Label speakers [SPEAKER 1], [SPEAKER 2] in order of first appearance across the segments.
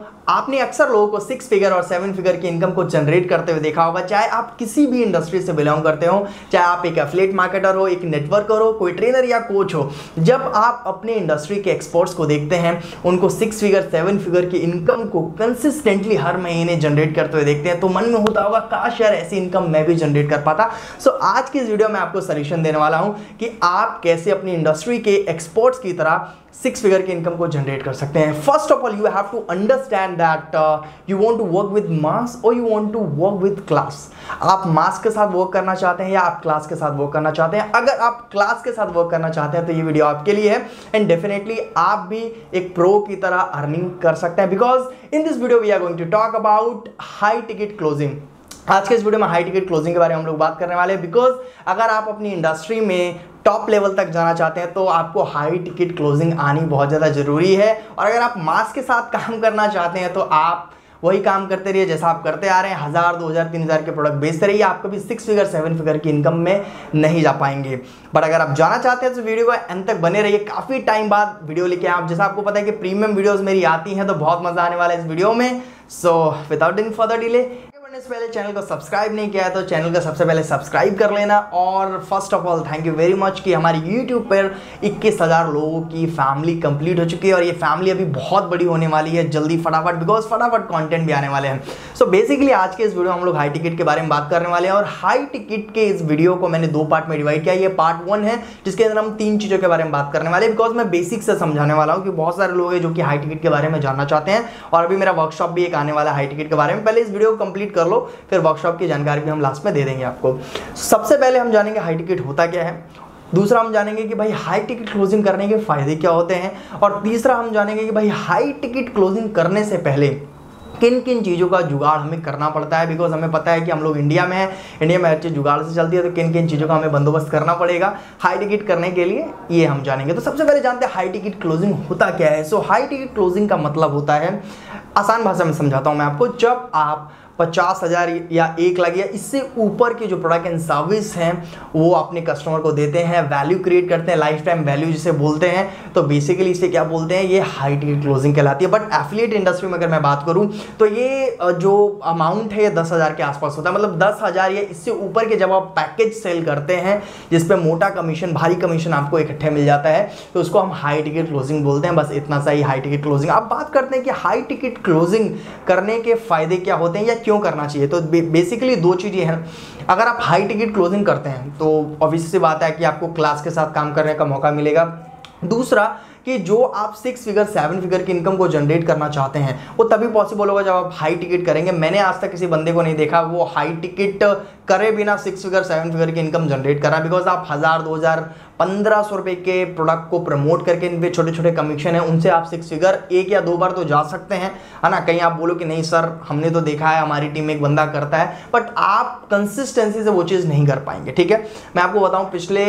[SPEAKER 1] आपने अक्सर लोगों को 6 फिगर और 7 फिगर की इनकम को जनरेट करते हुए देखा होगा, चाहे आप किसी भी इंडस्ट्री से बिलोंग करते हो, चाहे आप एक एफिलिएट मार्केटर हो, एक नेटवर्कर हो, कोई ट्रेनर या कोच हो। जब आप अपने इंडस्ट्री के एक्सपर्ट्स को देखते हैं, उनको 6 फिगर 7 फिगर की इनकम को कंसिस्टेंटली हर महीने जनरेट करते हुए देखते हैं, तो मन में होता होगा काश यार ऐसी इनकम मैं भी जनरेट कर पाता। सो आज की इस वीडियो में आपको सॉल्यूशन देने वाला हूं कि आप कैसे अपनी इंडस्ट्री के एक्सपर्ट्स की तरह 6 फिगर की इनकम को जनरेट कर सकते हैं। First of all you have to understand that you want to work with mass और you want to work with class. आप मास के साथ वर्क करना चाहते हैं या आप क्लास के साथ वर्क करना चाहते हैं। अगर आप क्लास के साथ वर्क करना चाहते हैं तो ये वीडियो आपके लिए है एंड डेफिनेटली आप भी एक प्रो की तरह अर्निंग कर सकते हैं, because in this video we are going to talk about high ticket closing. आज के इस वीडियो में हाई टिकट क्लोजिंग के बारे में हम लोग बात करने वाले हैं, बिकॉज अगर आप अपनी इंडस्ट्री में टॉप लेवल तक जाना चाहते हैं तो आपको हाई टिकट क्लोजिंग आनी बहुत ज़्यादा ज़रूरी है। और अगर आप मास के साथ काम करना चाहते हैं तो आप वही काम करते रहिए जैसा आप करते आ रहे हैं, 1000, 2000, 3000 के प्रोडक्ट बेचते रहिए, आप कभी 6 फिगर 7 फिगर की इनकम में नहीं जा पाएंगे। बट अगर आप जाना चाहते हैं तो वीडियो को एंड तक बने रहिए। काफ़ी टाइम बाद वीडियो लेके आप, जैसा आपको पता है कि प्रीमियम वीडियोस मेरी आती हैं तो बहुत मजा आने वाला है इस वीडियो में। So without any further delay, इससे पहले चैनल को सब्सक्राइब नहीं किया है तो चैनल को सबसे पहले सब्सक्राइब कर लेना। और first of all thank you very much कि हमारी यूट्यूब पर 21,000 लोगों की फैमिली कंप्लीट हो चुकी है और ये फैमिली अभी बहुत बड़ी होने वाली है जल्दी फटाफट, बिकॉज फटाफट कंटेंट भी आने वाले हैं। सो बेसिकली आज के इस वीडियो में हम लोग हाई टिकट के बारे में बात करने वाले हैं और हाई टिकट के इस वीडियो को मैंने 2 पार्ट में डिवाइड किया। ये पार्ट 1 है जिसके अंदर हम 3 चीज़ों के बारे में बात करने वाले हैं, बिकॉज मैं बेसिक से समझाने वाला हूँ कि बहुत सारे लोग हैं जो कि हाई टिकट के बारे में जानना चाहते हैं और अभी मेरा वर्कशॉप भी एक आने वाला है हाई टिकट के बारे में। पहले इस वीडियो को कंप्लीट कर लो, फिर वर्कशॉप की जानकारी भी हम लास्ट में दे देंगे आपको। सबसे पहले हम जानेंगे हाई टिकट होता क्या है, दूसरा हम जानेंगे कि भाई हाई टिकट क्लोजिंग करने के फायदे क्या होते हैं, और तीसरा हम जानेंगे कि भाई हाई टिकट क्लोजिंग करने से पहले किन किन चीज़ों का जुगाड़ हमें करना पड़ता है, बिकॉज हमें पता है कि हम लोग इंडिया में हैं, इंडिया में हर चीज़ जुगाड़ से चलती है, तो किन किन चीज़ों का हमें बंदोबस्त करना पड़ेगा हाई टिकट करने के लिए, ये हम जानेंगे। तो सबसे पहले जानते हैं हाई टिकट क्लोजिंग होता क्या है। सो हाई टिकट क्लोजिंग का मतलब होता है, आसान भाषा में समझाता हूँ मैं आपको, जब आप 50,000 या 1 लाख या इससे ऊपर के जो प्रोडक्ट एंड सर्विस हैं वो अपने कस्टमर को देते हैं, वैल्यू क्रिएट करते हैं, लाइफ टाइम वैल्यू जिसे बोलते हैं, तो बेसिकली इसे क्या बोलते हैं, ये हाई टिकट क्लोजिंग कहलाती है। बट एफिलिएट इंडस्ट्री में अगर मैं बात करूं तो ये जो अमाउंट है 10,000 के आसपास होता है, मतलब 10,000 या इससे ऊपर के जब आप पैकेज सेल करते हैं जिस पे मोटा कमीशन, भारी कमीशन आपको इकट्ठे मिल जाता है, तो उसको हम हाई टिकट क्लोजिंग बोलते हैं। बस इतना सा ही हाई टिकट क्लोजिंग। अब बात करते हैं कि हाई टिकट क्लोजिंग करने के फायदे क्या होते हैं या क्यों करना चाहिए। तो बेसिकली 2 चीज़ें हैं। अगर आप हाई टिकट क्लोजिंग करते हैं तो ऑब्वियस सी बात है कि आपको क्लास के साथ काम करने का मौका मिलेगा। दूसरा कि जो आप 6 फिगर 7 फिगर की इनकम को जनरेट करना चाहते हैं वो तभी पॉसिबल होगा जब आप हाई टिकट करेंगे। मैंने आज तक किसी बंदे को नहीं देखा वो हाई टिकट करे बिना 6 फिगर 7 फिगर की इनकम जनरेट कर रहा है, बिकॉज आप 1000, 2000, 1500 रुपए के प्रोडक्ट को प्रमोट करके इन पे छोटे छोटे कमीशन है, उनसे आप 6 फिगर 1 या 2 बार तो जा सकते हैं, है ना। कहीं आप बोलो कि नहीं सर हमने तो देखा है हमारी टीम में एक बंदा करता है, बट आप कंसिस्टेंसी से वो चीज़ नहीं कर पाएंगे। ठीक है, मैं आपको बताऊं, पिछले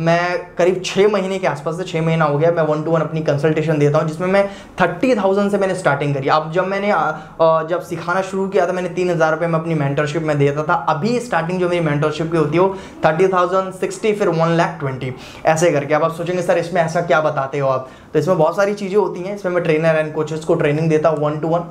[SPEAKER 1] मैं करीब 6 महीने के आसपास से 6 महीना हो गया मैं 1-to-1 अपनी कंसल्टेशन देता हूं, जिसमें मैं 30,000 से मैंने स्टार्टिंग करी। अब जब मैंने जब सिखाना शुरू किया था मैंने 3,000 रुपये में अपनी मेंटरशिप में देता था। अभी स्टार्टिंग जो मेरी मेंटरशिप की होती है वो 30,000, 60, फिर 1,20,000 ऐसे करके। अब आप सोचेंगे सर इसमें ऐसा क्या बताते हो आप, तो इसमें बहुत सारी चीज़ें होती हैं। इसमें मैं ट्रेनर एंड कोचेस को ट्रेनिंग देता हूँ 1-to-1,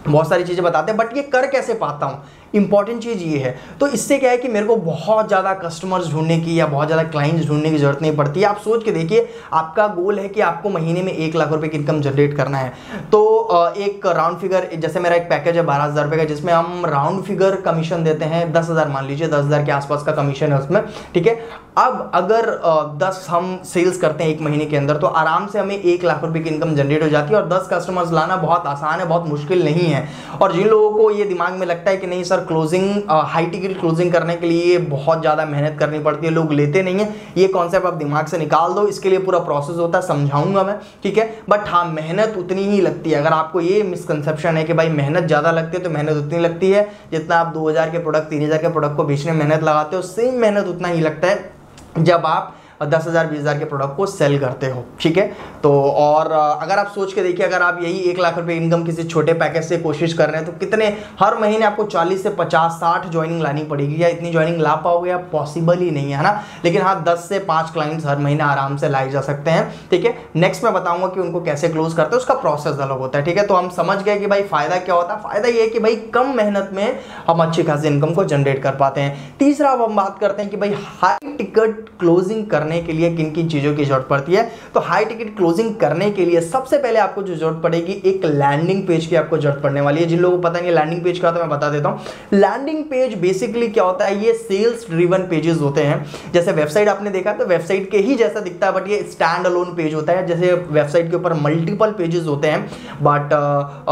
[SPEAKER 1] बहुत सारी चीज़ें बताते हैं, बट ये कर कैसे पाता हूँ, इंपॉर्टेंट चीज़ ये है। तो इससे क्या है कि मेरे को बहुत ज़्यादा कस्टमर्स ढूंढने की या बहुत ज़्यादा क्लाइंट्स ढूंढने की जरूरत नहीं पड़ती है। आप सोच के देखिए, आपका गोल है कि आपको महीने में 1 लाख रुपए की इनकम जनरेट करना है, तो एक राउंड फिगर, जैसे मेरा एक पैकेज है 12,000 रुपये का, जिसमें हम राउंड फिगर कमीशन देते हैं 10,000, मान लीजिए 10,000 के आसपास का कमीशन है उसमें। ठीक है, अब अगर 10 हम सेल्स करते हैं 1 महीने के अंदर तो आराम से हमें 1 लाख रुपए की इनकम जनरेट हो जाती है। और 10 कस्टमर्स लाना बहुत आसान है, बहुत मुश्किल नहीं है। और जिन लोगों को ये दिमाग में लगता है कि नहीं sir closing, high ticket closing करने के लिए बहुत ज़्यादा मेहनत करनी पड़ती है, लोग लेते नहीं है, ये कॉन्सेप्ट आप दिमाग से निकाल दो। इसके लिए पूरा प्रोसेस होता है, समझाऊंगा मैं, ठीक है। बट हाँ, मेहनत उतनी ही लगती है। अगर आपको ये मिसकंसेप्शन है कि भाई मेहनत ज़्यादा लगती है, तो मेहनत उतनी लगती है जितना आप 2,000 के प्रोडक्ट, 3,000 के प्रोडक्ट को बेचने में मेहनत लगाते हो, सेम मेहनत उतना ही लगता है जब आप 10,000 20,000 के प्रोडक्ट को सेल करते हो, ठीक है। तो और अगर आप सोच के देखिए, अगर आप यही 1 लाख रुपए इनकम किसी छोटे पैकेज से कोशिश कर रहे हैं तो कितने हर महीने आपको 40 से 50 60 ज्वाइनिंग लानी पड़ेगी। या इतनी ज्वाइनिंग ला पाओगे आप? पॉसिबल ही नहीं है ना। लेकिन हाँ, 10 से 5 क्लाइंट्स हर महीने आराम से लाए जा सकते हैं, ठीक है। नेक्स्ट मैं बताऊंगा कि उनको कैसे क्लोज करते हैं, उसका प्रोसेस अलग होता है, ठीक है। तो हम समझ गए कि भाई फायदा क्या होता है। फायदा ये है कि भाई कम मेहनत में हम अच्छी खासी इनकम को जनरेट कर पाते हैं। तीसरा अब हम बात करते हैं कि भाई हाई टिकट क्लोजिंग करने के लिए किन किन चीजों की जरूरत पड़ती है। तो हाई टिकट क्लोजिंग करने के लिए सबसे पहले आपको जो जरूरत पड़ेगी, एक लैंडिंग पेज की आपको जरूरत पड़ने वाली है। जिन लोगों को पता नहीं लैंडिंग पेज का, तो मैं बता देता हूं। लैंडिंग पेज बेसिकली क्या होता है, ये सेल्स ड्रिवन पेजेस होते हैं। जैसे वेबसाइट आपने देखा तो वेबसाइट के ही जैसा दिखता है, बट ये स्टैंड अलोन पेज होता है। जैसे वेबसाइट के ऊपर मल्टीपल पेजेस होते हैं, बट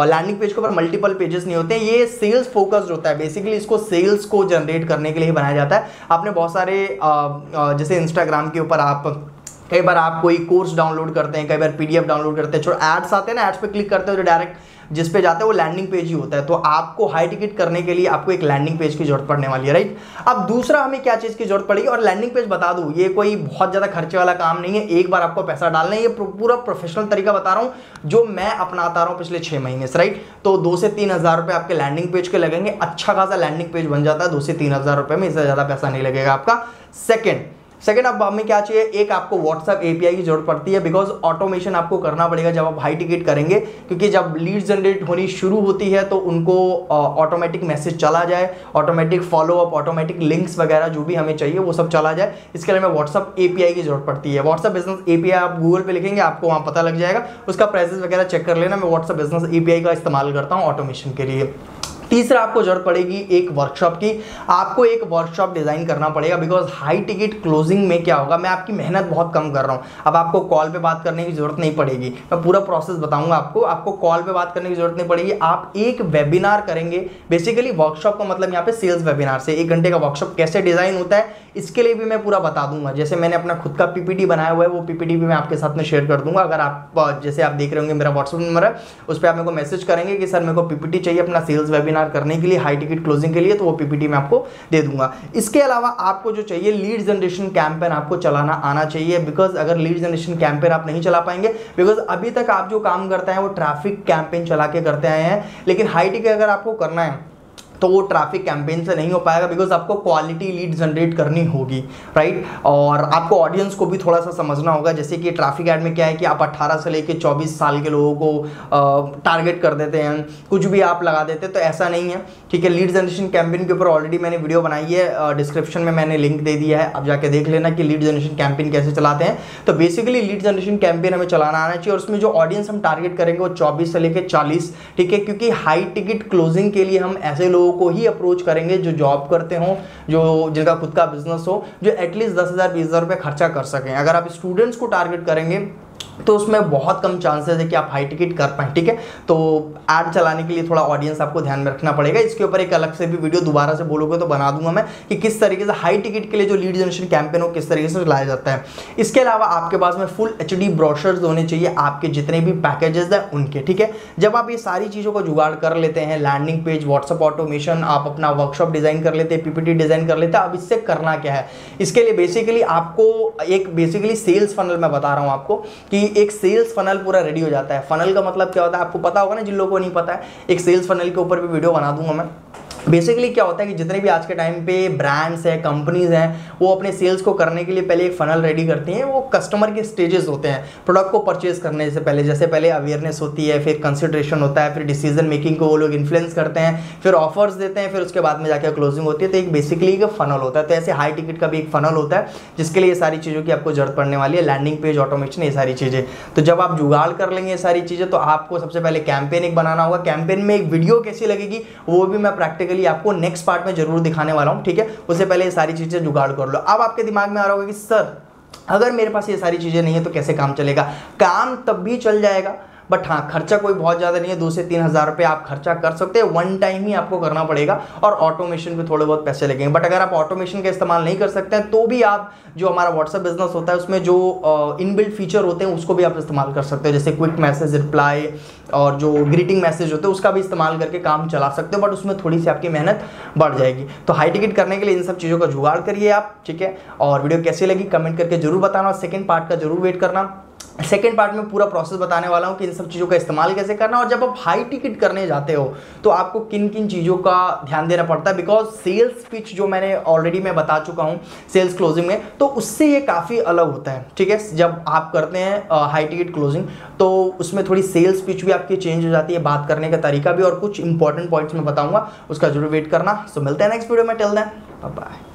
[SPEAKER 1] लैंडिंग पेज के ऊपर मल्टीपल पेजेस नहीं होते हैं। ये सेल्स फोकस्ड होता है। बेसिकली इसको सेल्स को जनरेट करने के लिए ही बनाया जाता है। आपने बहुत सारे जैसे इंस्टाग्राम के ऊपर आप कई बार आप कोई कोर्स डाउनलोड करते हैं, कई बार पीडीएफ डाउनलोड करते हैं, एड्स आते हैं ना, एड्स पे क्लिक करते हो तो डायरेक्ट जिस पे जाते हैं वो लैंडिंग पेज ही होता है। तो आपको हाई टिकट करने के लिए आपको एक लैंडिंग पेज की जरूरत पड़ने वाली है, राइट। अब दूसरा हमें क्या चीज की जरूरत पड़ेगी, और लैंडिंग पेज बता दूं ये कोई बहुत ज्यादा खर्चे वाला काम नहीं है। एक बार आपको पैसा डालना है, ये पूरा प्रोफेशनल तरीका बता रहा हूं जो मैं अपनाता रहा हूं पिछले 6 महीने से, राइट। तो 2 से 3 हजार रुपए आपके लैंडिंग पेज के लगेंगे। अच्छा खासा लैंडिंग पेज बन जाता है 2 से 3 हजार रुपए में, इससे ज्यादा पैसा नहीं लगेगा आपका। सेकंड अब हमें क्या चाहिए, एक आपको व्हाट्सएप एपीआई की जरूरत पड़ती है, बिकॉज ऑटोमेशन आपको करना पड़ेगा जब आप हाई टिकट करेंगे। क्योंकि जब लीड जनरेट होनी शुरू होती है तो उनको ऑटोमेटिक मैसेज चला जाए, ऑटोमेटिक फॉलोअप, ऑटोमेटिक लिंक्स वगैरह जो भी हमें चाहिए वो सब चला जाए। इसके लिए हमें व्हाट्सएप एपीआई की जरूरत पड़ती है। व्हाट्सएप बिजनेस एपीआई आप गूगल पे लिखेंगे, आपको वहां पता लग जाएगा, उसका प्राइसेस वगैरह चेक कर लेना। मैं व्हाट्सएप बिजनेस एपीआई का इस्तेमाल करता हूँ ऑटोमेशन के लिए। तीसरा आपको जरूरत पड़ेगी एक वर्कशॉप की। आपको एक वर्कशॉप डिजाइन करना पड़ेगा, बिकॉज हाई टिकट क्लोजिंग में क्या होगा, मैं आपकी मेहनत बहुत कम कर रहा हूं। अब आपको कॉल पे बात करने की जरूरत नहीं पड़ेगी, मैं पूरा प्रोसेस बताऊंगा आपको कॉल पे बात करने की जरूरत नहीं पड़ेगी। आप एक वेबिनार करेंगे। बेसिकली वर्कशॉप का मतलब यहाँ पे सेल्स वेबिनार से 1 घंटे का वर्कशॉप कैसे डिजाइन होता है इसके लिए भी मैं पूरा बता दूंगा। जैसे मैंने अपना खुद का पीपीटी बनाया हुआ है, वो पीपीटी भी मैं आपके साथ में शेयर कर दूंगा। अगर आप जैसे आप देख रहे होंगे मेरा व्हाट्सएप नंबर है, उस पर आप मेरे को मैसेज करेंगे कि सर मेरे को पीपीटी चाहिए अपना सेल्स वेबिनार करने के लिए, हाई टिकट क्लोजिंग के लिए, तो वो पीपीटी मैं आपको दे दूंगा। इसके अलावा आपको जो चाहिए लीड जनरेशन कैंपेन आपको चलाना आना चाहिए। बिकॉज अगर लीड जनरेशन कैंपेन आप नहीं चला पाएंगे, बिकॉज अभी तक आप जो काम करते हैं वो ट्रैफिक कैंपेन चला के करते आए हैं, लेकिन हाई टिकट अगर आपको करना है तो वो ट्रैफिक कैंपेन से नहीं हो पाएगा, बिकॉज आपको क्वालिटी लीड जनरेट करनी होगी, राइट। और आपको ऑडियंस को भी थोड़ा सा समझना होगा। जैसे कि ट्रैफिक ऐड में क्या है कि आप 18 से लेकर 24 साल के लोगों को टारगेट कर देते हैं, कुछ भी आप लगा देते हैं, तो ऐसा नहीं है, ठीक है। लीड जनरेशन कैंपेन के ऊपर ऑलरेडी मैंने वीडियो बनाई है, डिस्क्रिप्शन में मैंने लिंक दे दिया है, आप जाके देख लेना कि लीड जनरेशन कैंपेन कैसे चलाते हैं। तो बेसिकली लीड जनरेशन कैंपेन हमें चलाना आना चाहिए, और उसमें जो ऑडियंस हम टारगेट करेंगे वो 24 से लेकर 40, ठीक है। क्योंकि हाई टिकट क्लोजिंग के लिए हम ऐसे लोगों को ही अप्रोच करेंगे जो जॉब करते हो, जो जिनका खुद का बिजनेस हो, जो एटलीस्ट 10,000 20,000 रुपए खर्चा कर सकें। अगर आप स्टूडेंट्स को टारगेट करेंगे तो उसमें बहुत कम चांसेस है कि आप हाई टिकट कर पाएं, ठीक है। तो ऐड चलाने के लिए थोड़ा ऑडियंस आपको ध्यान में रखना पड़ेगा। इसके ऊपर एक अलग से भी वीडियो दोबारा से बोलोगे तो बना दूंगा मैं कि किस तरीके से हाई टिकट के लिए जो लीड जनरेशन कैंपेन हो किस तरीके से लाया जाता है। इसके अलावा आपके पास में फुल एचडी ब्रोशर्स होने चाहिए आपके जितने भी पैकेजेस हैं उनके, ठीक है। जब आप ये सारी चीज़ों को जुगाड़ कर लेते हैं, लैंडिंग पेज, व्हाट्सएप ऑटोमेशन, आप अपना वर्कशॉप डिजाइन कर लेते हैं, पीपीटी डिजाइन कर लेते हैं। अब इससे करना क्या है, इसके लिए बेसिकली आपको एक बेसिकली सेल्स फनल मैं बता रहा हूँ आपको कि एक सेल्स फनल पूरा रेडी हो जाता है। फनल का मतलब क्या होता है आपको पता होगा ना, जिन लोगों को नहीं पता है, एक सेल्स फनल के ऊपर भी वीडियो बना दूंगा मैं। बेसिकली क्या होता है कि जितने भी आज के टाइम पे ब्रांड्स हैं, कंपनीज हैं, वो अपने सेल्स को करने के लिए पहले एक फनल रेडी करती हैं। वो कस्टमर के स्टेजेस होते हैं प्रोडक्ट को परचेज करने से पहले। जैसे पहले अवेयरनेस होती है, फिर कंसिडरेशन होता है, फिर डिसीजन मेकिंग को वो लोग इन्फ्लुएंस करते हैं, फिर ऑफर्स देते हैं, फिर उसके बाद में जाकर क्लोजिंग होती है। तो एक बेसिकली एक फनल होता है। तो ऐसे हाई टिकट का भी एक फनल होता है जिसके लिए ये सारी चीज़ों की आपको जरूरत पड़ने वाली है, लैंडिंग पेज, ऑटोमेशन, ये सारी चीज़ें। तो जब आप जुगाड़ कर लेंगे ये सारी चीज़ें, तो आपको सबसे पहले कैंपेन एक बनाना होगा। कैंपेन में एक वीडियो कैसी लगेगी वो भी मैं प्रैक्टिकली आपको नेक्स्ट पार्ट में जरूर दिखाने वाला हूं, ठीक है। उससे पहले ये सारी चीजें जुगाड़ कर लो। अब आपके दिमाग में आ रहा होगा कि सर अगर मेरे पास ये सारी चीजें नहीं है तो कैसे काम चलेगा। काम तब भी चल जाएगा बट हाँ खर्चा कोई बहुत ज़्यादा नहीं है, 2 से 3 हज़ार रुपये आप खर्चा कर सकते हैं, वन टाइम ही आपको करना पड़ेगा और ऑटोमेशन पे थोड़े बहुत पैसे लगेंगे। बट अगर आप ऑटोमेशन का इस्तेमाल नहीं कर सकते हैं तो भी आप जो हमारा व्हाट्सएप बिजनेस होता है उसमें जो इनबिल्ट फीचर होते हैं उसको भी आप इस्तेमाल कर सकते हो, जैसे क्विक मैसेज रिप्लाई और जो ग्रीटिंग मैसेज होते हैं उसका भी इस्तेमाल करके काम चला सकते हो, बट उसमें थोड़ी सी आपकी मेहनत बढ़ जाएगी। तो हाई टिकट करने के लिए इन सब चीज़ों का जुगाड़ करिए आप, ठीक है। और वीडियो कैसी लगी कमेंट करके जरूर बताना, और सेकंड पार्ट का जरूर वेट करना। सेकेंड पार्ट में पूरा प्रोसेस बताने वाला हूं कि इन सब चीज़ों का इस्तेमाल कैसे करना, और जब आप हाई टिकट करने जाते हो तो आपको किन किन चीज़ों का ध्यान देना पड़ता है, बिकॉज सेल्स पिच जो मैंने ऑलरेडी मैं बता चुका हूं सेल्स क्लोजिंग में, तो उससे ये काफ़ी अलग होता है, ठीक है। जब आप करते हैं हाई टिकट क्लोजिंग तो उसमें थोड़ी सेल्स पिच भी आपकी चेंज हो जाती है, बात करने का तरीका भी, और कुछ इंपॉर्टेंट पॉइंट्स मैं बताऊंगा, उसका जरूर वेट करना। सो मिलते हैं नेक्स्ट वीडियो में, टिल देन बाय बाय।